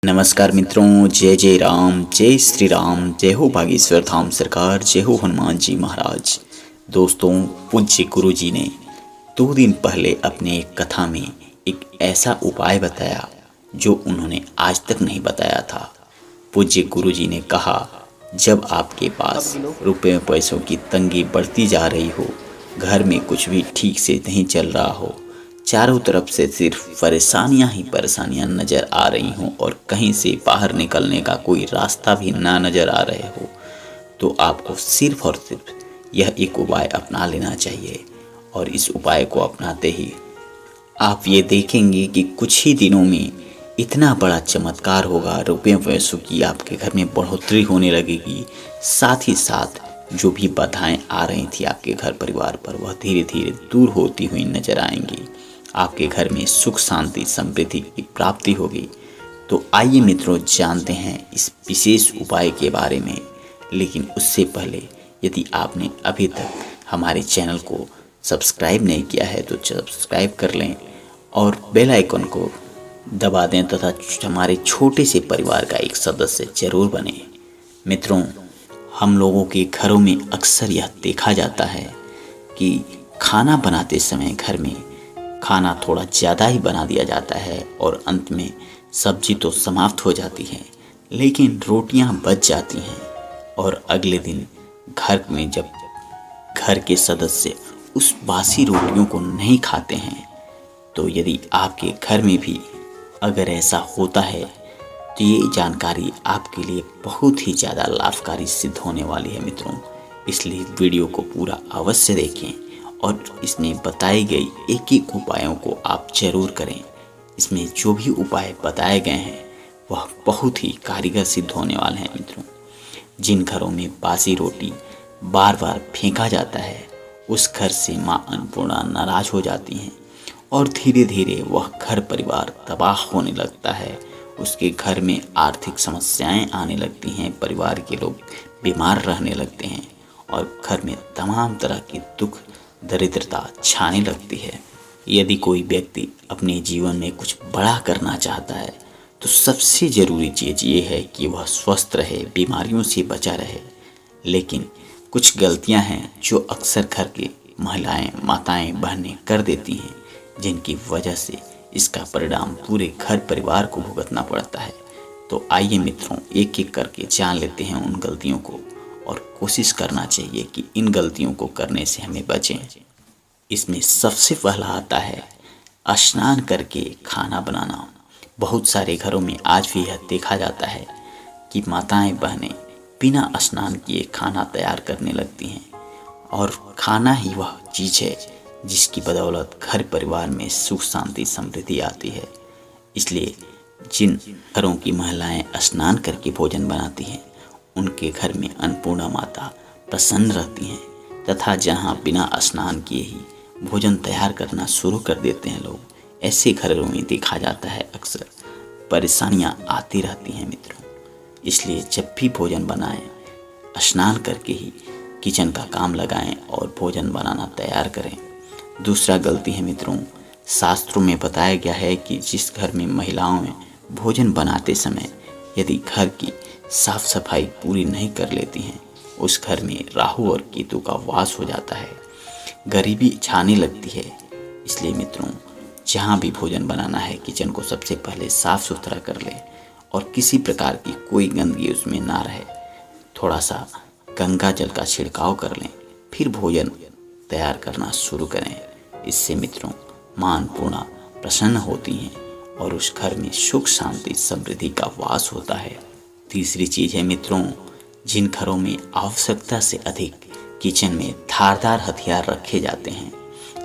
नमस्कार मित्रों, जय जय राम, जय श्री राम, जय हो बागेश्वर धाम सरकार, जय हो हनुमान जी महाराज। दोस्तों, पूज्य गुरु जी ने 2 दिन पहले अपने एक कथा में एक ऐसा उपाय बताया जो उन्होंने आज तक नहीं बताया था। पूज्य गुरु जी ने कहा, जब आपके पास रुपए पैसों की तंगी बढ़ती जा रही हो, घर में कुछ भी ठीक से नहीं चल रहा हो, चारों तरफ से सिर्फ परेशानियां ही परेशानियां नजर आ रही हों और कहीं से बाहर निकलने का कोई रास्ता भी ना नजर आ रहे हो, तो आपको सिर्फ और सिर्फ यह एक उपाय अपना लेना चाहिए। और इस उपाय को अपनाते ही आप ये देखेंगे कि कुछ ही दिनों में इतना बड़ा चमत्कार होगा, रुपये पैसों की आपके घर में बढ़ोतरी होने लगेगी। साथ ही साथ जो भी बाधाएं आ रही थी आपके घर परिवार पर, वह धीरे धीरे दूर होती हुई नजर आएंगी। आपके घर में सुख शांति समृद्धि की प्राप्ति होगी। तो आइए मित्रों, जानते हैं इस विशेष उपाय के बारे में। लेकिन उससे पहले यदि आपने अभी तक हमारे चैनल को सब्सक्राइब नहीं किया है तो सब्सक्राइब कर लें और बेल आइकन को दबा दें तथा हमारे छोटे से परिवार का एक सदस्य जरूर बने। मित्रों, हम लोगों के घरों में अक्सर यह देखा जाता है कि खाना बनाते समय घर में खाना थोड़ा ज़्यादा ही बना दिया जाता है और अंत में सब्जी तो समाप्त हो जाती है, लेकिन रोटियां बच जाती हैं। और अगले दिन घर में जब घर के सदस्य उस बासी रोटियों को नहीं खाते हैं, तो यदि आपके घर में भी अगर ऐसा होता है तो ये जानकारी आपके लिए बहुत ही ज़्यादा लाभकारी सिद्ध होने वाली है मित्रों। इसलिए वीडियो को पूरा अवश्य देखें और इसमें बताई गई एक एक उपायों को आप जरूर करें। इसमें जो भी उपाय बताए गए हैं वह बहुत ही कारगर सिद्ध होने वाले हैं मित्रों। जिन घरों में बासी रोटी बार बार फेंका जाता है, उस घर से माँ अन्नपूर्णा नाराज हो जाती हैं और धीरे धीरे वह घर परिवार तबाह होने लगता है। उसके घर में आर्थिक समस्याएं आने लगती हैं, परिवार के लोग बीमार रहने लगते हैं और घर में तमाम तरह की दुख दरिद्रता छाने लगती है। यदि कोई व्यक्ति अपने जीवन में कुछ बड़ा करना चाहता है तो सबसे ज़रूरी चीज़ ये है कि वह स्वस्थ रहे, बीमारियों से बचा रहे। लेकिन कुछ गलतियां हैं जो अक्सर घर की महिलाएं, माताएं, बहनें कर देती हैं, जिनकी वजह से इसका परिणाम पूरे घर परिवार को भुगतना पड़ता है। तो आइए मित्रों, एक एक करके जान लेते हैं उन गलतियों को और कोशिश करना चाहिए कि इन गलतियों को करने से हमें बचें। इसमें सबसे पहला आता है स्नान करके खाना बनाना। बहुत सारे घरों में आज भी यह देखा जाता है कि माताएं बहनें बिना स्नान किए खाना तैयार करने लगती हैं और खाना ही वह चीज़ है जिसकी बदौलत घर परिवार में सुख शांति समृद्धि आती है। इसलिए जिन घरों की महिलाएं स्नान करके भोजन बनाती हैं, उनके घर में अन्नपूर्णा माता प्रसन्न रहती हैं तथा जहां बिना स्नान किए ही भोजन तैयार करना शुरू कर देते हैं लोग, ऐसे घरों में देखा जाता है अक्सर परेशानियां आती रहती हैं मित्रों। इसलिए जब भी भोजन बनाएं, स्नान करके ही किचन का काम लगाएं और भोजन बनाना तैयार करें। दूसरा गलती है मित्रों, शास्त्रों में बताया गया है कि जिस घर में महिलाओं में भोजन बनाते समय यदि घर की साफ सफाई पूरी नहीं कर लेती हैं, उस घर में राहु और केतु का वास हो जाता है, गरीबी छाने लगती है। इसलिए मित्रों, जहाँ भी भोजन बनाना है, किचन को सबसे पहले साफ सुथरा कर लें और किसी प्रकार की कोई गंदगी उसमें ना रहे। थोड़ा सा गंगा जल का छिड़काव कर लें, फिर भोजन तैयार करना शुरू करें। इससे मित्रों माँ अन्नपूर्णा प्रसन्न होती हैं और उस घर में सुख शांति समृद्धि का वास होता है। तीसरी चीज़ है मित्रों, जिन घरों में आवश्यकता से अधिक किचन में धारदार हथियार रखे जाते हैं,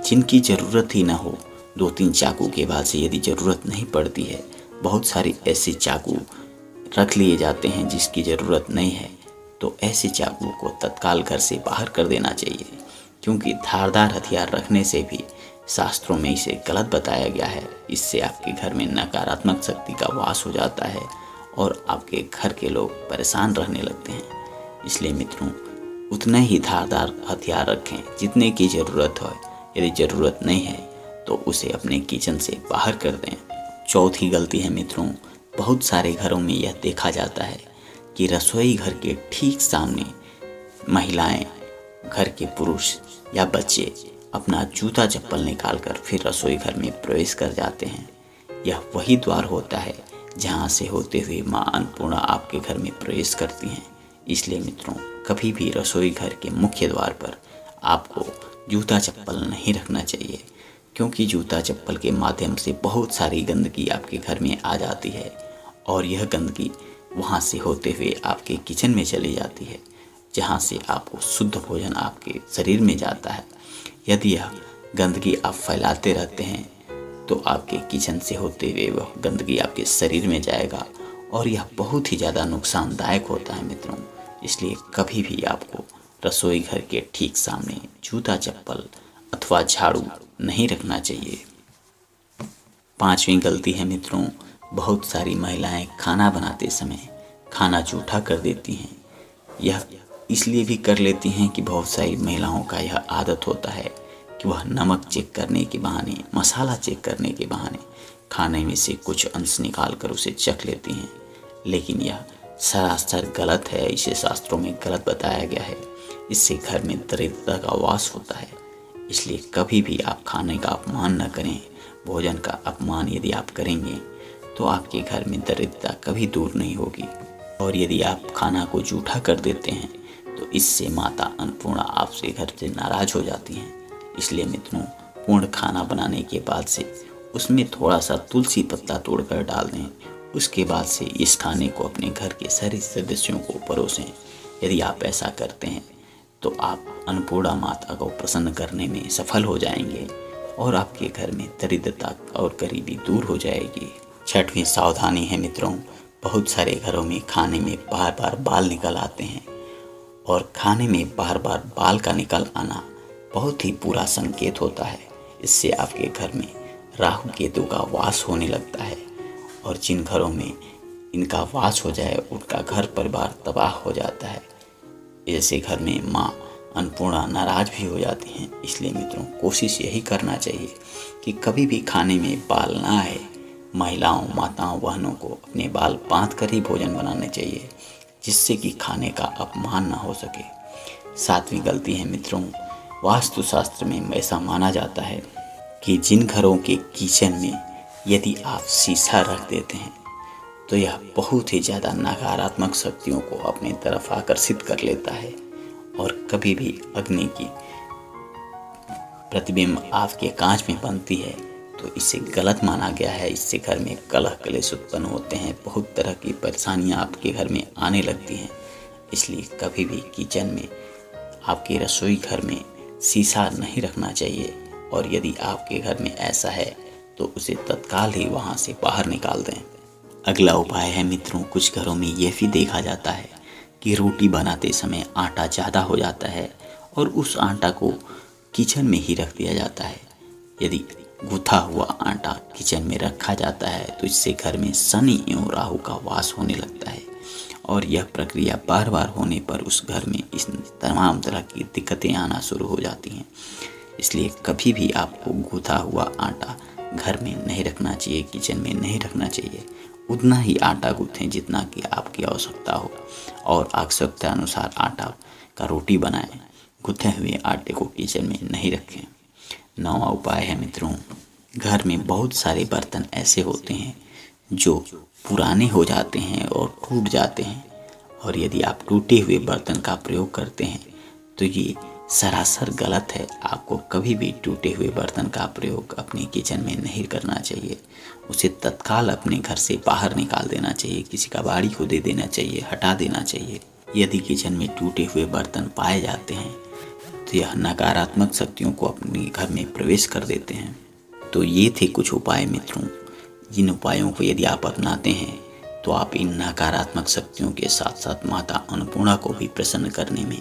जिनकी ज़रूरत ही ना हो, 2-3 चाकू के बाद से यदि ज़रूरत नहीं पड़ती है, बहुत सारे ऐसे चाकू रख लिए जाते हैं जिसकी ज़रूरत नहीं है, तो ऐसे चाकू को तत्काल घर से बाहर कर देना चाहिए। क्योंकि धारदार हथियार रखने से भी शास्त्रों में इसे गलत बताया गया है। इससे आपके घर में नकारात्मक शक्ति का वास हो जाता है और आपके घर के लोग परेशान रहने लगते हैं। इसलिए मित्रों, उतने ही धारदार हथियार रखें जितने की ज़रूरत हो। यदि ज़रूरत नहीं है तो उसे अपने किचन से बाहर कर दें। चौथी गलती है मित्रों, बहुत सारे घरों में यह देखा जाता है कि रसोई घर के ठीक सामने महिलाएं, घर के पुरुष या बच्चे अपना जूता चप्पल निकालकर फिर रसोई घर में प्रवेश कर जाते हैं। यह वही द्वार होता है जहां से होते हुए मां अन्नपूर्णा आपके घर में प्रवेश करती हैं। इसलिए मित्रों, कभी भी रसोई घर के मुख्य द्वार पर आपको जूता चप्पल नहीं रखना चाहिए, क्योंकि जूता चप्पल के माध्यम से बहुत सारी गंदगी आपके घर में आ जाती है और यह गंदगी वहां से होते हुए आपके किचन में चली जाती है, जहां से आपको शुद्ध भोजन आपके शरीर में जाता है। यदि यह गंदगी आप फैलाते रहते हैं तो आपके किचन से होते हुए वह गंदगी आपके शरीर में जाएगा और यह बहुत ही ज़्यादा नुकसानदायक होता है मित्रों। इसलिए कभी भी आपको रसोई घर के ठीक सामने जूता चप्पल अथवा झाड़ू नहीं रखना चाहिए। 5वीं गलती है मित्रों, बहुत सारी महिलाएं खाना बनाते समय खाना जूठा कर देती हैं। यह इसलिए भी कर लेती हैं कि बहुत सारी महिलाओं का यह आदत होता है कि वह नमक चेक करने के बहाने, मसाला चेक करने के बहाने खाने में से कुछ अंश निकाल कर उसे चख लेती हैं, लेकिन यह सरासर गलत है। इसे शास्त्रों में गलत बताया गया है। इससे घर में दरिद्रता का वास होता है। इसलिए कभी भी आप खाने का अपमान न करें। भोजन का अपमान यदि आप करेंगे तो आपके घर में दरिद्रता कभी दूर नहीं होगी। और यदि आप खाना को जूठा कर देते हैं तो इससे माता अन्नपूर्णा आपसे घर से नाराज हो जाती हैं। इसलिए मित्रों, पूर्ण खाना बनाने के बाद से उसमें थोड़ा सा तुलसी पत्ता तोड़कर डाल दें। उसके बाद से इस खाने को अपने घर के सारे सदस्यों को परोसें। यदि आप ऐसा करते हैं तो आप अन्नपूर्णा माता को प्रसन्न करने में सफल हो जाएंगे और आपके घर में दरिद्रता और गरीबी दूर हो जाएगी। 6वीं सावधानी है मित्रों, बहुत सारे घरों में खाने में बार बार बाल निकल आते हैं और खाने में बार बार बाल का निकल आना बहुत ही बुरा संकेत होता है। इससे आपके घर में राहु केतु का वास होने लगता है और जिन घरों में इनका वास हो जाए उनका घर परिवार तबाह हो जाता है। ऐसे घर में माँ अन्नपूर्णा नाराज भी हो जाती हैं। इसलिए मित्रों, कोशिश यही करना चाहिए कि कभी भी खाने में बाल ना आए। महिलाओं, माताओं, बहनों को अपने बाल बांध कर ही भोजन बनाने चाहिए, जिससे कि खाने का अपमान ना हो सके। 7वीं गलती है मित्रों, वास्तुशास्त्र में ऐसा माना जाता है कि जिन घरों के किचन में यदि आप शीशा रख देते हैं तो यह बहुत ही ज़्यादा नकारात्मक शक्तियों को अपनी तरफ आकर्षित कर लेता है और कभी भी अग्नि की प्रतिबिंब आपके कांच में बनती है तो इसे गलत माना गया है। इससे घर में कलह कलेश उत्पन्न होते हैं, बहुत तरह की परेशानियां आपके घर में आने लगती हैं। इसलिए कभी भी किचन में, आपके रसोई घर में शीशा नहीं रखना चाहिए और यदि आपके घर में ऐसा है तो उसे तत्काल ही वहां से बाहर निकाल दें। अगला उपाय है मित्रों, कुछ घरों में यह भी देखा जाता है कि रोटी बनाते समय आटा ज़्यादा हो जाता है और उस आटा को किचन में ही रख दिया जाता है। यदि गूथा हुआ आटा किचन में रखा जाता है तो इससे घर में शनि एवं राहु का वास होने लगता है और यह प्रक्रिया बार बार होने पर उस घर में इस तमाम तरह की दिक्कतें आना शुरू हो जाती हैं। इसलिए कभी भी आपको गूथा हुआ आटा घर में नहीं रखना चाहिए, किचन में नहीं रखना चाहिए। उतना ही आटा गूँथें जितना कि आपकी आवश्यकता हो और आवश्यकता अनुसार आटा का रोटी बनाएं। गूँथे हुए आटे को किचन में नहीं रखें। 9वां उपाय है मित्रों, घर में बहुत सारे बर्तन ऐसे होते हैं जो पुराने हो जाते हैं और टूट जाते हैं और यदि आप टूटे हुए बर्तन का प्रयोग करते हैं तो ये सरासर गलत है। आपको कभी भी टूटे हुए बर्तन का प्रयोग अपने किचन में नहीं करना चाहिए। उसे तत्काल अपने घर से बाहर निकाल देना चाहिए, किसी कबाड़ी को दे देना चाहिए, हटा देना चाहिए। यदि किचन में टूटे हुए बर्तन पाए जाते हैं तो यह नकारात्मक शक्तियों को अपने घर में प्रवेश कर देते हैं। तो ये थे कुछ उपाय मित्रों, जिन उपायों को यदि आप अपनाते हैं तो आप इन नकारात्मक शक्तियों के साथ साथ माता अन्नपूर्णा को भी प्रसन्न करने में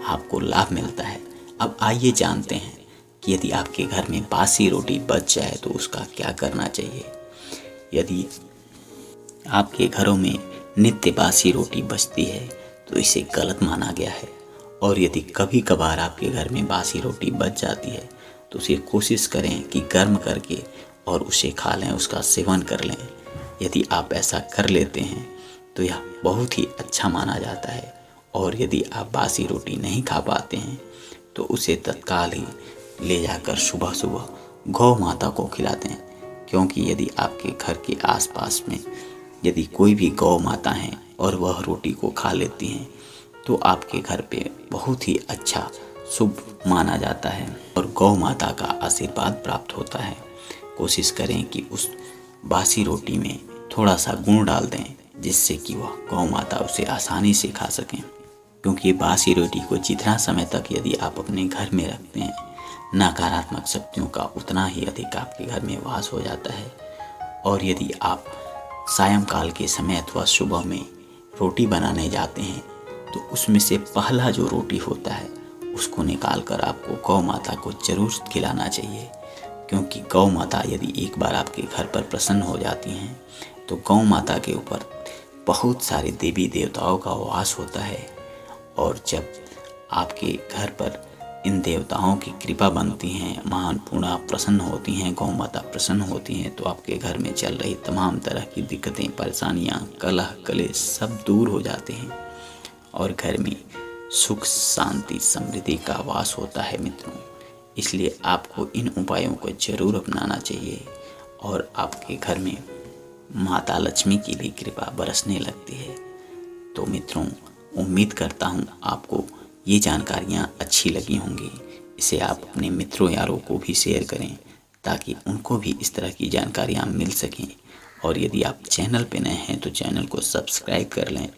आपको लाभ मिलता है। अब आइए जानते हैं कि यदि आपके घर में बासी रोटी बच जाए तो उसका क्या करना चाहिए। यदि आपके घरों में नित्य बासी रोटी बचती है तो इसे गलत माना गया है और यदि कभी कभार आपके घर में बासी रोटी बच जाती है तो उसे कोशिश करें कि गर्म करके और उसे खा लें, उसका सेवन कर लें। यदि आप ऐसा कर लेते हैं तो यह बहुत ही अच्छा माना जाता है। और यदि आप बासी रोटी नहीं खा पाते हैं तो उसे तत्काल ही ले जाकर सुबह सुबह गौ माता को खिलाते हैं, क्योंकि यदि आपके घर के आसपास में यदि कोई भी गौ माता है और वह रोटी को खा लेती हैं तो आपके घर पे बहुत ही अच्छा शुभ माना जाता है और गौ माता का आशीर्वाद प्राप्त होता है। कोशिश करें कि उस बासी रोटी में थोड़ा सा गुड़ डाल दें, जिससे कि वह गौ माता उसे आसानी से खा सकें, क्योंकि बासी रोटी को जितना समय तक यदि आप अपने घर में रखते हैं, नकारात्मक शक्तियों का उतना ही अधिक आपके घर में वास हो जाता है। और यदि आप सायंकाल के समय अथवा सुबह में रोटी बनाने जाते हैं तो उसमें से पहला जो रोटी होता है उसको निकाल कर आपको गौ माता को जरूर खिलाना चाहिए, क्योंकि गौ माता यदि एक बार आपके घर पर प्रसन्न हो जाती हैं तो गौ माता के ऊपर बहुत सारे देवी देवताओं का वास होता है। और जब आपके घर पर इन देवताओं की कृपा बनती हैं, महान पूर्णा प्रसन्न होती हैं, गौ माता प्रसन्न होती हैं, तो आपके घर में चल रही तमाम तरह की दिक्कतें, परेशानियां, कलह कलेश सब दूर हो जाते हैं और घर में सुख शांति समृद्धि का वास होता है मित्रों। इसलिए आपको इन उपायों को जरूर अपनाना चाहिए और आपके घर में माता लक्ष्मी की भी कृपा बरसने लगती है। तो मित्रों, उम्मीद करता हूँ आपको ये जानकारियाँ अच्छी लगी होंगी। इसे आप अपने मित्रों यारों को भी शेयर करें ताकि उनको भी इस तरह की जानकारियाँ मिल सकें। और यदि आप चैनल पे नए हैं तो चैनल को सब्सक्राइब कर लें